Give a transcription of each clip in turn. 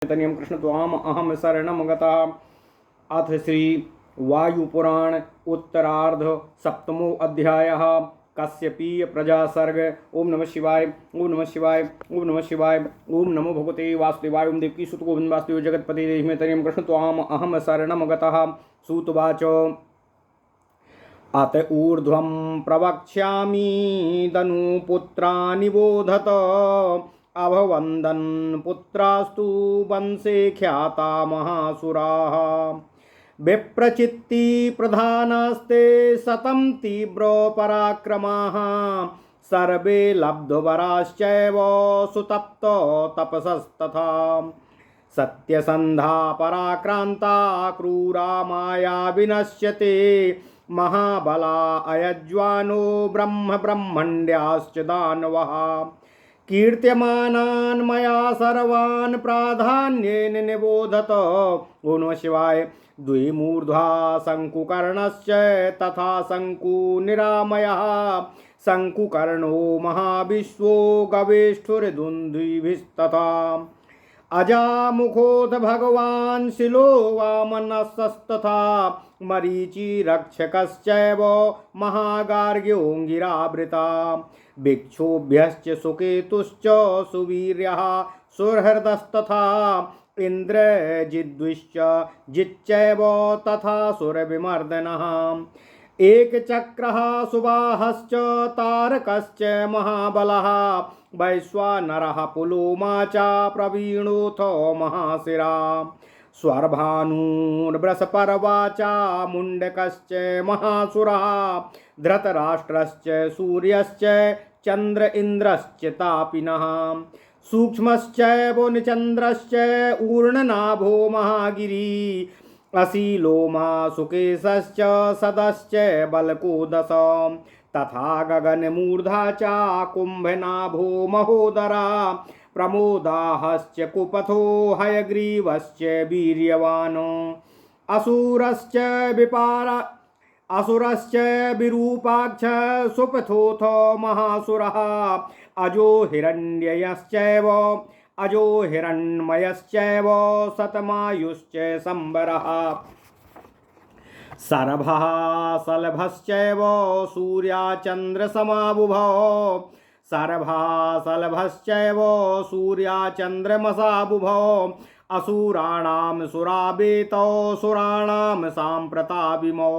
तनियं कृष्ण त्वाम अहम शरणं गतः। अथ श्री वायुपुराण उत्तरार्ध सप्तमो अध्यायः कश्यपीय प्रजा सर्ग। ओम नमः शिवाय ओम नमः शिवाय ओम नमः शिवाय ओम नमो भगवते वासुदेवाय ओम देवकी सुत गोविंद वासुदेव जगतपते देहि तनियं कृष्ण त्वाम अहम शरणं गतः। सूतवाच अत ऊर्ध्वं प्रवक्ष्यामि दनुपुत्रा निबोधत अभवन्दन् पुत्रास्तु वंशे ख्याता महासुराः विप्रचित्ति प्रधानास्ते शतं तीव्र पराक्रमाः सर्वे लब्धवराश्चैव सुतप्त तपसस्तथा सत्यसन्धा पराक्रांता क्रूरा माया विनश्यते महाबला अयज्वानो ब्रह्मण्ड्याश्च दानवः कीर्त्यमानान् मया सर्वान् प्राधान्येन निबोधत। ओ नमः शिवाय। द्विमूर्ध्वा शङ्कुकर्णश्च तथा शङ्कुनिरामयः शङ्कुकर्णो महाविश्वो गवेष्ठुर्दुन्दुभिस्तथा अजामुखोऽथ भगवान् शिलो वामनस्तथा मरीचि रक्षकश्चैव महागार्ग्योऽङ्गिरावृता भिक्षुभ्यश्च सुकेतुश्च सुवीर्यः सुहृदस्तथा इन्द्रजिद्विश्च जिच्चैव तथा सुरविमर्दनः एकचक्रः सुबाहश्च तारकश्च महाबलः वैश्वानरः पुलोमा च प्रवीणोऽथ महाशिरा स्वर्भानुर्वृषपर्वा च मुण्डकश्च महासुरः धृतराष्ट्रश्च सूर्यश्च चन्द्र इन्द्रश्च तापिनः सूक्ष्मश्चैव निचन्द्रश्च ऊर्णनाभो महागिरी अशीलोमा सुकेशश्च सदश्च बलकोदश तथा गगनमूर्धा च कुम्भनाभो महोदरा प्रमोदाहश्च कुपथो हयग्रीवश्च वीर्यवान् असुरश्च विरूपाक्ष सुपथोऽथ महासुरः अजो हिरण्मयश्चैव शतमायुश्च संवरः सर्भः शलभश्चैव सूर्याचन्द्रसमाबुभौ सूर्याचन्द्रमसाबुभौ असुराणां सुरावेतौ सुराणां साम्प्रताविमौ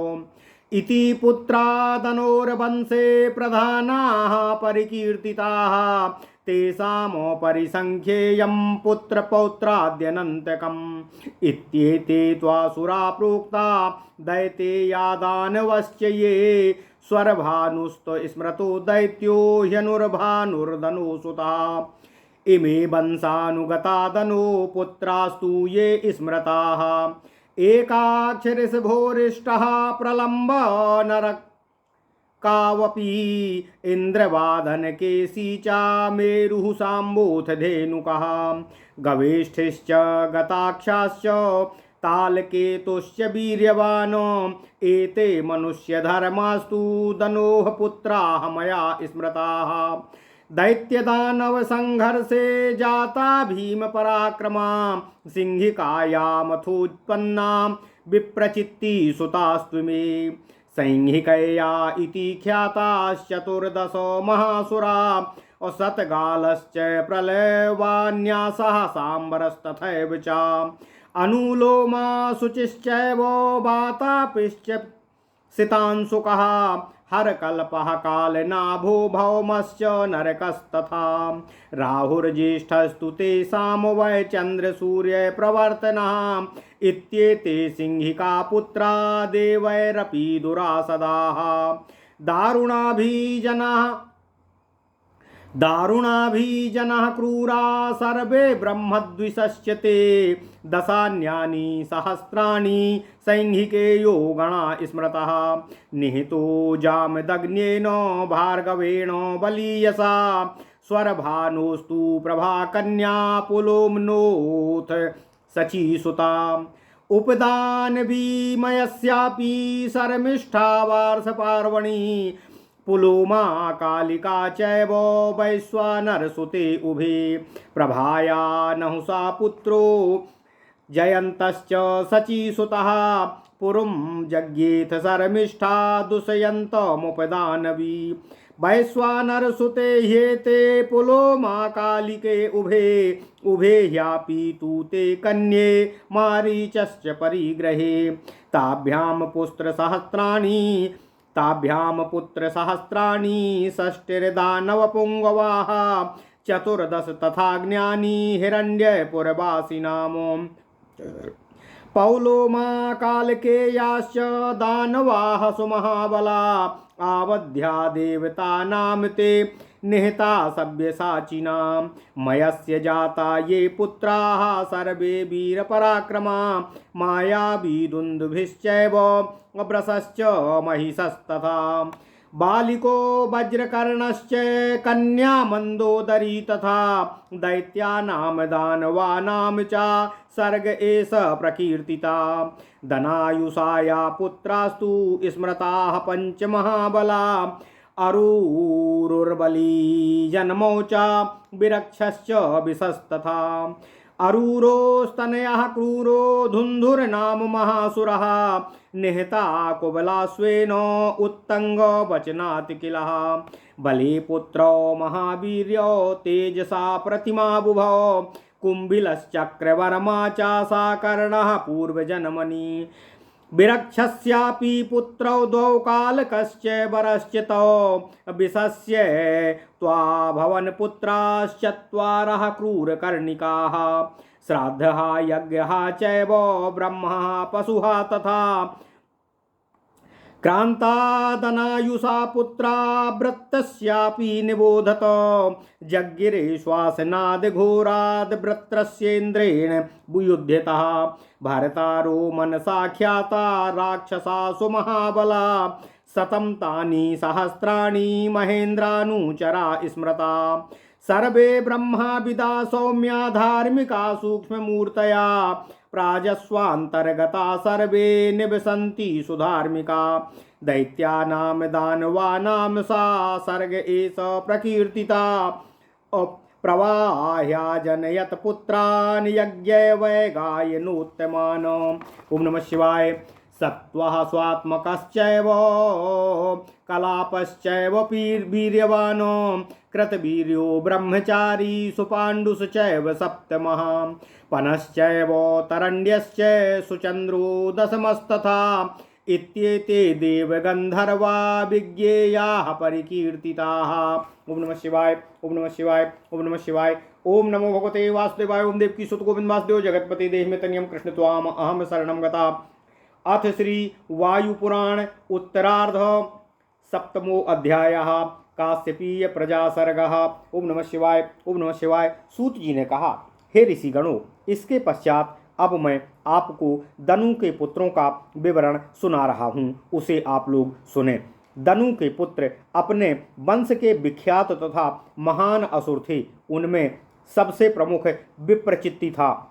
इति पुत्रा धनोर्वंशे प्रधानाः परिकीर्तिताः तेषामुपरि संख्येयं पुत्रपौत्राद्यनन्तकम् इत्येते त्वासुरा प्रोक्ता दैतेया दानवश्च ये स्वर्भानुस्त स्मृतो दैत्यो ह्यनुर्भानुर्धनुसुता इमे वंशानुगता धनो पुत्रास्तु ये स्मृताः एकाक्षरिषभोरिष्टः प्रलम्ब नरकावपि इन्द्रवादनकेशी च मेरुः साम्बोथ धेनुकः गवेष्ठिश्च गताक्षाश्च तालकेतुश्च वीर्यवान् एते मनुष्यधर्मास्तु धनोः पुत्राः मया स्मृताः दैत्यदानव संघर्षे जाता भीम पराक्रमा सिंहिकायामथोत्पन्ना विप्रचित्ति सुतास्तु मे संहिकया इति ख्याताश्चतुर्दश महासुरा शतगालश्च प्रलयवान्यासः सांबरस्तथैव च अनुलोमा शुचिश्चैव वातापिश्च सितांशुकः हरकल्पः कालनाभो भौमश्च नरकस्तथा राहुर्ज्येष्ठस्तु तेषां वै चन्द्रसूर्यप्रवर्तनः इत्येते सिंहिका पुत्रा देवैरपि दुरासदाः दारुणाभिजनः क्रूरा सर्वे ब्रह्मद्विषश्च ते दशान्यानि सहस्राणि संहिके यो गणा स्मृतः निहितो जामदग्न्येन भार्गवेण बलीयसा स्वरभानुस्तु प्रभाकन्या पुलोम्नोऽथ शचीसुता उपदान विमयस्यापि शर्मिष्ठा वार्षपार्वणि पुलुमा कालिका चैव वैश्वानरसुते उभे प्रभाया नहुषा पुत्रो जयन्तश्च शचीसुतः पुरुं जज्ञेथ शर्मिष्ठा दुष्यन्तमुपदानवी वैश्वानरसुते ह्येते पुलोमाकालिके उभे उभे ह्यापि तु ते कन्ये मारीचश्च परिग्रहे ताभ्यां पुत्रसहस्राणि षष्टिर्दानवपुङ्गवाः चतुर्दश तथा ज्ञानी हिरण्यपुरवासिनामो पौलोमाकालकेयाश्च दानवाः सुमहाबला आवध्या देवतानां ते निहता सव्यसाचिनां मयस्य जाता ये पुत्राः सर्वे वीरपराक्रमा मायावी दुन्दुभिश्चैव अब्रसश्च महिषस्तथा बालिको वज्रकर्णश्च कन्या मन्दोदरी तथा दैत्यानां दानवानां च सर्ग एष प्रकीर्तिता धनायुषाया पुत्रास्तु स्मृताः पञ्चमहाबला अरूरुर्बली जन्मौ च विरक्षश्च विशस्तथा अरूरोस्तनयः क्रूरो धुन्धुर्नाम महासुरः निहता कुबलाश्वेन उत्तङ्गवचनात् किलः बले पुत्रो महावीर्यो तेजसा प्रतिमा बुभो कुम्भिलश्चक्रवर्मा चासा कर्णः पूर्वजन्मनि विरक्षस्यापि पुत्रौ द्वौ कालकश्च वरश्च तौ विशस्य त्वाभवन् पुत्राश्चत्वारः क्रूरकर्णिकाः श्राद्धः यज्ञः चैव ब्रह्मः पशुः तथा क्रान्तादनायुषा पुत्रा वृत्तस्यापि निबोधत जज्ञिरे श्वासनाद घोराद वृत्रस्येन्द्रेण बुयुध्यतः भरतारो मनसा ख्याता राक्षसा सुमहाबला शतं तानि सहस्राणि महेन्द्रानुचरा स्मृता सर्वे ब्रह्माविदा सौम्या धार्मिका सूक्ष्ममूर्तया प्राजस्वान्तर्गता सर्वे निवसन्ति सुधार्मिका दैत्यानां दानवानां सा सर्ग एष प्रकीर्तिता प्रवाह्या जनयत पुत्रान् यज्ञवैगायनोत्तमान्। ओम नमः शिवाय। सत्त्वः स्वात्मकश्चैव कलापश्चैव वीर्यवान् कृतवीर्यो ब्रह्मचारी सुपाण्डुश्चैव सप्तमः पनश्चैव तरण्यश्च सुचन्द्रो दशमस्तथा इत्येते देवगन्धर्वा विज्ञेयाः परिकीर्तिताः। ओम नमः शिवाय। ओम नमः शिवाय। ओम नमः शिवाय। ओम नमो भगवते वासुदेवाय। ओम देवकी सुत गोविंद वासुदेव जगतपति देह तनियम कृष्ण त्वाम अहम शरणं गता। अथ श्री वायुपुराण उत्तरार्ध सप्तमो अध्यायः काश्यपीय प्रजा सर्गः। ओम नमः शिवाय। ओम नमः शिवाय। सूत जी ने कहा, हे ऋषिगणों, इसके पश्चात अब मैं आपको दनु के पुत्रों का विवरण सुना रहा हूँ, उसे आप लोग सुने। दनु के पुत्र अपने वंश के विख्यात तथा महान असुर थे। उनमें सबसे प्रमुख विप्रचित्ति था।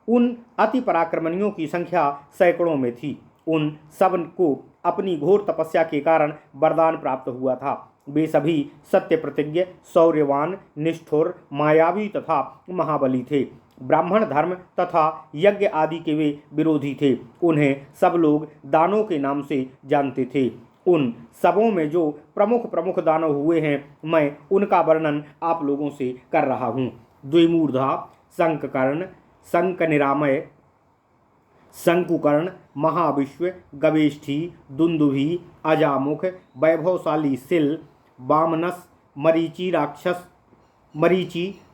उन अति पराक्रमणियों की संख्या सैकड़ों में थी। उन सब को अपनी घोर तपस्या के कारण वरदान प्राप्त हुआ था। वे सभी सत्य प्रतिज्ञ, शौर्यवान, निष्ठुर, मायावी तथा महाबली थे। ब्राह्मण धर्म तथा यज्ञ आदि के वे विरोधी थे। उन्हें सब लोग दानों के नाम से जानते थे। उन सबों में जो प्रमुख प्रमुख दानव हुए हैं, मैं उनका वर्णन आप लोगों से कर रहा हूँ। द्विमूर्धा, शंखकर्ण, शंखनिरामय, शंकुकर्ण, महाविश्व, गवेष्ठी, दुंदुभि, अजामुख, वैभवशाली सिल, वामनस, मरीचि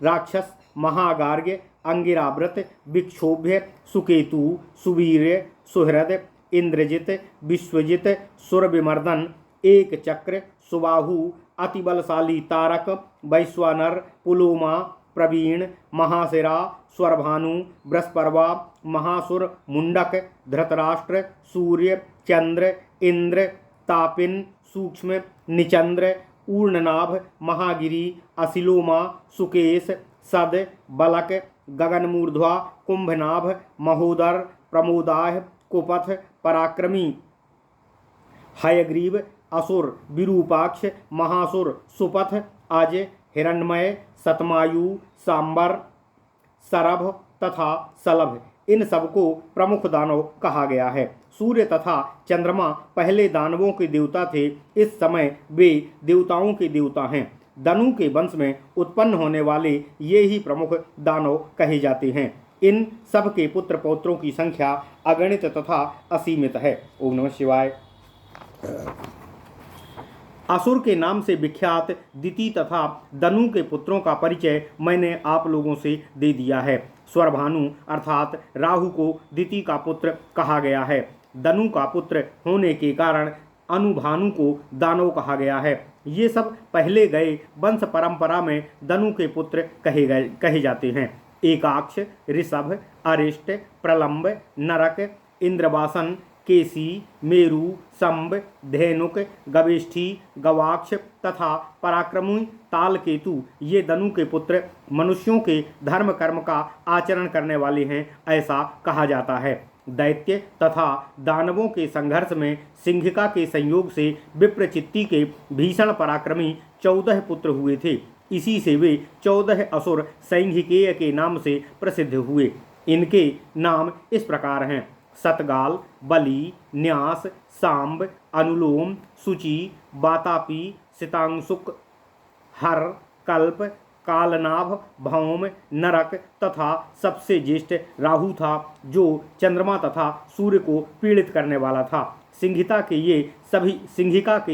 राक्षस, महागार्ग्य, अंगिराव्रत, विक्षोभ्य, सुकेतु, सुवीर्य, सुहृद, इंद्रजित, विश्वजित, सुरविमर्दन, एक चक्र, सुबाहु, अतिबलशाली तारक, वैश्वानर, पुलोमा, प्रवीण, महाशिरा, स्वरभानु, बृहस्पर्वा, महासुर, मुंडक, धृतराष्ट्र, सूर्य, चंद्र, इंद्र, तापिन, सूक्ष्म, निचंद्र, ऊर्णनाभ, महागिरी, असिलोमा, सुकेश, सद, बलक, गगनमूर्ध्वा, कुंभनाभ, महोदर, प्रमोदाह, कुपथ, पराक्रमी, हयग्रीव, असुर विरूपाक्ष, महासुर सुपथ, अज, हिरण्मय, सतमायु, सांबर, सरभ तथा सलभ, इन सबको प्रमुख दानव कहा गया है। सूर्य तथा चंद्रमा पहले दानवों के देवता थे, इस समय वे देवताओं के देवता हैं। दनु के वंश में उत्पन्न होने वाले ये ही प्रमुख दानव कहे जाते हैं। इन सब के पुत्र पौत्रों की संख्या अगणित तथा असीमित है। ओम नमः शिवाय। असुर के नाम से विख्यात दिति तथा दनु के पुत्रों का परिचय मैंने आप लोगों से दे दिया है। स्वरभानु अर्थात राहु को दिति का पुत्र कहा गया है। दनु का पुत्र होने के कारण अनुभानु को दानव कहा गया है। ये सब पहले गए वंश परंपरा में दनु के पुत्र कहे जाते हैं। एकाक्ष, ऋषभ, अरिष्ट, प्रलंब, नरक, इंद्रवासन, केसी, मेरु, संब, धेनुक, गविष्ठी, गवाक्ष तथा पराक्रमी तालकेतु ये दनु के पुत्र मनुष्यों के धर्म कर्म का आचरण करने वाले हैं, ऐसा कहा जाता है। दैत्य तथा दानवों के संघर्ष में सिंहिका के संयोग से विप्रचित्ति के भीषण पराक्रमी 14 पुत्र हुए थे। इसी से वे 14 असुर सैंघिकेय के नाम से प्रसिद्ध हुए। इनके नाम इस प्रकार हैं: सतगाल, बलि, न्यास, सांब, अनुलोम, शुचि, वातापी, सितांशुक, हर, कल्प, कालनाभ, भौम, नरक तथा सबसे ज्येष्ठ राहु था, जो चंद्रमा तथा सूर्य को पीड़ित करने वाला था। सिंहिका के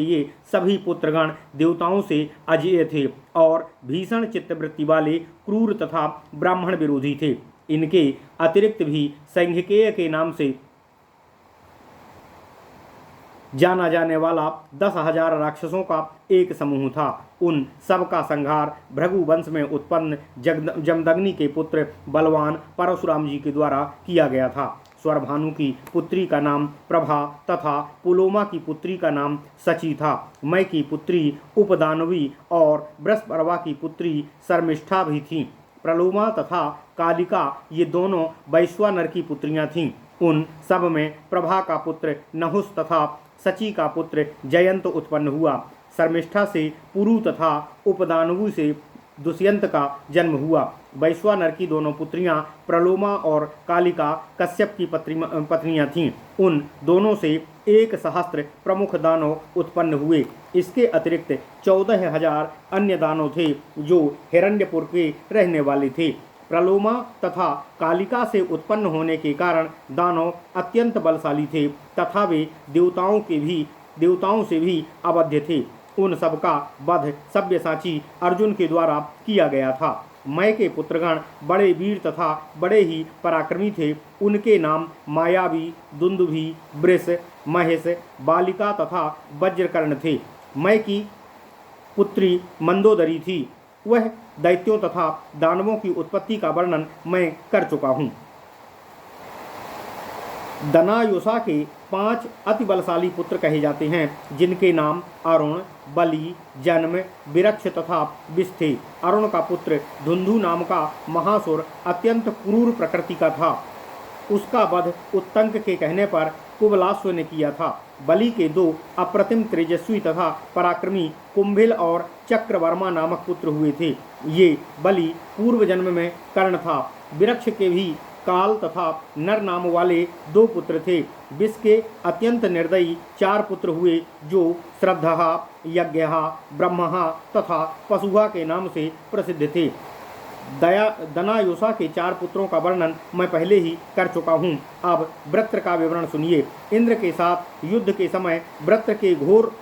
ये सभी पुत्रगण देवताओं से अजेय थे और भीषण चित्तवृत्ति वाले क्रूर तथा ब्राह्मण विरोधी थे। इनके अतिरिक्त भी सैंघिकेय के नाम से जाना जाने वाला 10,000 राक्षसों का एक समूह था। उन सब का संहार भृगु वंश में उत्पन्न जमदग्नि के पुत्र बलवान परशुराम जी के द्वारा किया गया था। स्वरभानु की पुत्री का नाम प्रभा तथा पुलोमा की पुत्री का नाम सची था। मय की पुत्री उपदानवी और बृहस्पति की पुत्री शर्मिष्ठा भी थीं। प्रलोमा तथा कालिका ये दोनों वैश्वानर की पुत्रियां थीं। उन सब में प्रभा का पुत्र नहुस तथा सची का पुत्र जयंत उत्पन्न हुआ। शर्मिष्ठा से पुरु तथा उपदानवु से दुष्यंत का जन्म हुआ। वैश्वानर की दोनों पुत्रियां प्रलोमा और कालिका कश्यप की पत्नियां थीं। उन दोनों से 1 सहस्त्र प्रमुख दानव उत्पन्न हुए। इसके अतिरिक्त 14,000 अन्य दानव थे, जो हिरण्यपुर के रहने वाले थे। प्रलोमा तथा कालिका से उत्पन्न होने के कारण दानव अत्यंत बलशाली थे तथा वे देवताओं से भी अवध्य थे। उन सबका वध सव्यसाची अर्जुन के द्वारा किया गया था। मय के पुत्रगण बड़े वीर तथा बड़े ही पराक्रमी थे। उनके नाम मायावी, दुंदुभि, वृष, महेश, बालिका तथा वज्रकर्ण थे। मय की पुत्री मंदोदरी थी। वह दैत्यों तथा दानवों की उत्पत्ति का वर्णन मैं कर चुका हूँ। दनायुषा के 5 अति बलशाली पुत्र कहे जाते हैं, जिनके नाम अरुण, बलि, जन्म, विरक्ष तथा विष थे। अरुण का पुत्र धुंधु नाम का महासुर अत्यंत क्रूर प्रकृति का था। उसका वध उत्तंक के कहने पर कुबलाश्व ने किया था। बलि के 2 अप्रतिम तेजस्वी तथा पराक्रमी कुंभिल और चक्रवर्मा नामक पुत्र हुए थे। ये बलि पूर्व जन्म में कर्ण था। विरक्ष के भी काल तथा नर नाम वाले 2 पुत्र थे। विष के अत्यंत निर्दयी 4 पुत्र हुए, जो श्रद्धा, यज्ञ, ब्रह्म तथा पशुहा के नाम से प्रसिद्ध थे। दनायुषा के 4 पुत्रों का वर्णन मैं पहले ही कर चुका हूँ। अब वृत्र का विवरण सुनिए। इंद्र के साथ युद्ध के समय वृत्र के घोर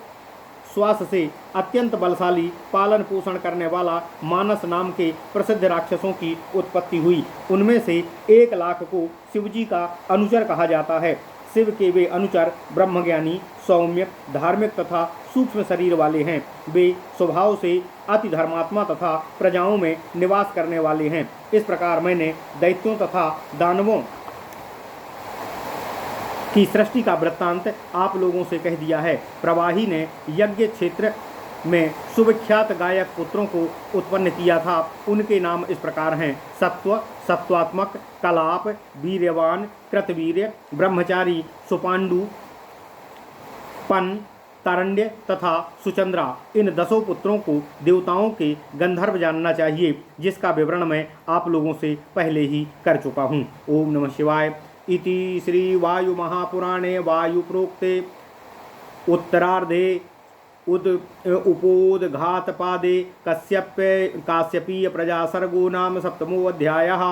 श्वास से अत्यंत बलशाली पालन पोषण करने वाला मानस नाम के प्रसिद्ध राक्षसों की उत्पत्ति हुई। उनमें से 1 लाख को शिवजी का अनुचर कहा जाता है। शिव के वे अनुचर ब्रह्मज्ञानी, सौम्य, धार्मिक तथा सूक्ष्म शरीर वाले हैं। वे स्वभाव से अति धर्मात्मा तथा प्रजाओं में निवास करने वाले हैं। इस प्रकार मैंने दैत्यों तथा दानवों की सृष्टि का वृत्तांत आप लोगों से कह दिया है। प्रवाही ने यज्ञ क्षेत्र में सुविख्यात गायक पुत्रों को उत्पन्न किया था। उनके नाम इस प्रकार हैं: सत्व, सत्वात्मक, कलाप, वीर्यवान, कृतवीर्य, ब्रह्मचारी, सुपांडु, पन, तारण्य तथा सुचंद्रा इन 10 पुत्रों को देवताओं के गंधर्व जानना चाहिए, जिसका विवरण मैं आप लोगों से पहले ही कर चुका हूँ। ओम नमः शिवाय। इति श्री वायु महापुराणे वायु प्रोक्ते उत्तरार्धे उपोदघातपादे काश्यपीय प्रजा सर्गो नाम 7वां अध्यायः।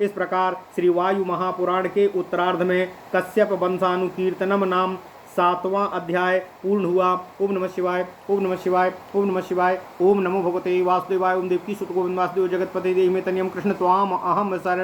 इस प्रकार श्री वायु महापुराण के उत्तरार्ध में कश्यप वंशानुकीर्तनम नाम 7वां अध्याय पूर्ण हुआ। ओम नमः शिवाय, ओम नमः शिवाय, ओम नमः शिवाय। ओम नमो भगवते वासुदेवाय। ओम देवकी सुत गोविंद वासुदेव जगतपते देहि में तनियम कृष्ण त्वाम अहम शरण